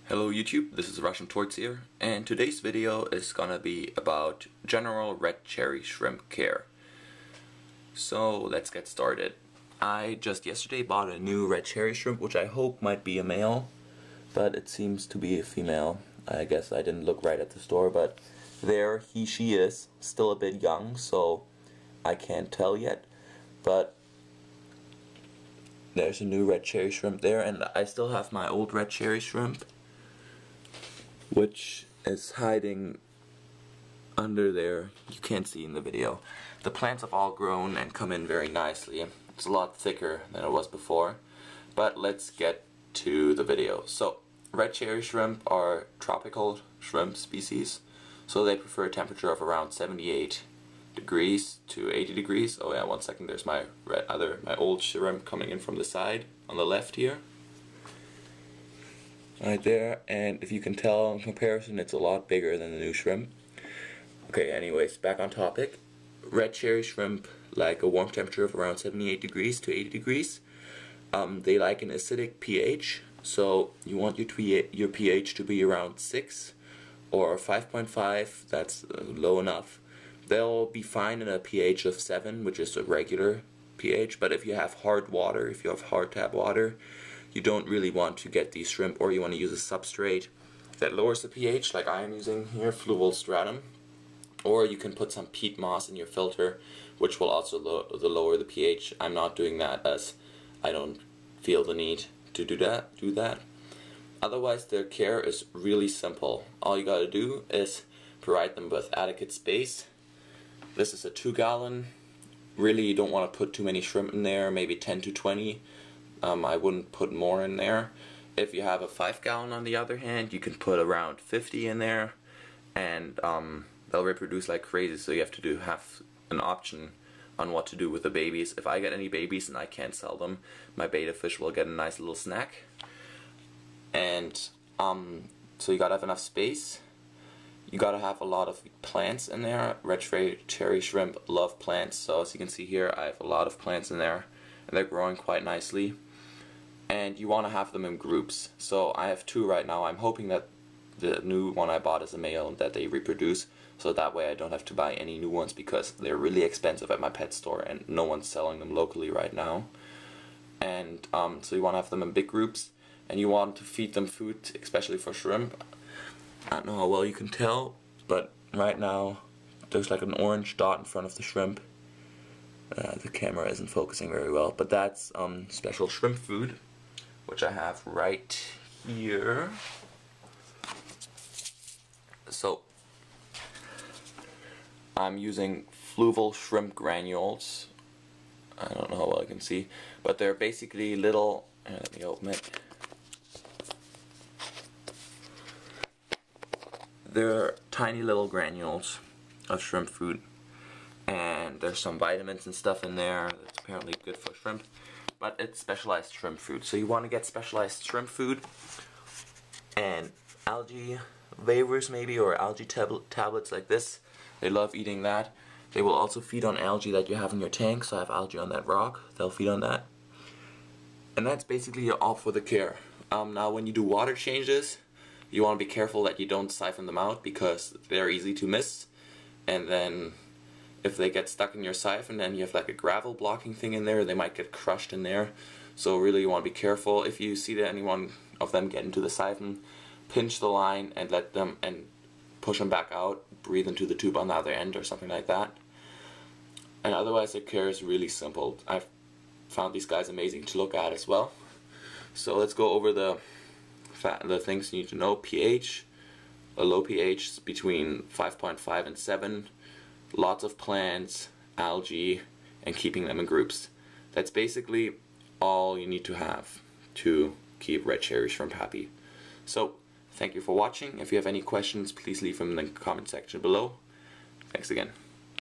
Hello YouTube, this is Russian Torts here, and today's video is gonna be about general red cherry shrimp care. So let's get started. I just yesterday bought a new red cherry shrimp, which I hope might be a male, but it seems to be a female. I guess I didn't look right at the store, but there she is, still a bit young, so I can't tell yet, but there's a new red cherry shrimp there, and I still have my old red cherry shrimp, which is hiding under there. You can't see in the video. The plants have all grown and come in very nicely. It's a lot thicker than it was before, but let's get to the video. So red cherry shrimp are tropical shrimp species, so they prefer a temperature of around 78 degrees to 80 degrees. Oh yeah, one second, there's my my old shrimp coming in from the side on the left here. Right there, and if you can tell in comparison, it's a lot bigger than the new shrimp. Okay, anyways, back on topic. Red cherry shrimp like a warm temperature of around 78 degrees to 80 degrees. They like an acidic pH, so you want your pH to be around 6 or 5.5, that's low enough. They'll be fine in a pH of 7, which is a regular pH, but if you have hard water, if you have hard tap water, you don't really want to get these shrimp, or you want to use a substrate that lowers the pH, like I am using here, Fluval stratum. Or you can put some peat moss in your filter, which will also lower the pH. I'm not doing that as I don't feel the need to do that. Otherwise, their care is really simple. All you gotta do is provide them with adequate space. This is a 2-gallon. Really, you don't want to put too many shrimp in there, maybe 10 to 20. I wouldn't put more in there. If you have a 5-gallon on the other hand, you can put around 50 in there, and they'll reproduce like crazy, so you have to have an option on what to do with the babies. If I get any babies and I can't sell them, my betta fish will get a nice little snack. And so you gotta have enough space. You gotta have a lot of plants in there. Red cherry shrimp love plants, so as you can see here, I have a lot of plants in there, and they're growing quite nicely. And you want to have them in groups. So I have 2 right now. I'm hoping that the new one I bought is a male and that they reproduce, so that way I don't have to buy any new ones, because they're really expensive at my pet store and no one's selling them locally right now. And so you want to have them in big groups, and you want to feed them food, especially for shrimp. I don't know how well you can tell, but right now there's like an orange dot in front of the shrimp. The camera isn't focusing very well, but that's special shrimp food, which I have right here. So I'm using Fluval shrimp granules. I don't know how well I can see, but they're basically little, let me open it. They're tiny little granules of shrimp food, and there's some vitamins and stuff in there that's apparently good for shrimp, but it's specialized shrimp food. So you want to get specialized shrimp food and algae waivers maybe, or algae tablets like this. They love eating that. They will also feed on algae that you have in your tank, so I have algae on that rock. They'll feed on that. And that's basically all for the care. Now when you do water changes, you want to be careful that you don't siphon them out, because they're easy to miss, and then if they get stuck in your siphon and you have like a gravel blocking thing in there, they might get crushed in there. So really you want to be careful. If you see that any one of them get into the siphon, pinch the line and let them, and push them back out, breathe into the tube on the other end or something like that. And otherwise their care is really simple. I've found these guys amazing to look at as well. So let's go over the things you need to know. pH, a low pH is between 5.5 and 7. Lots of plants, algae, and keeping them in groups. That's basically all you need to have to keep red cherry shrimp happy. So, thank you for watching. If you have any questions, please leave them in the comment section below. Thanks again.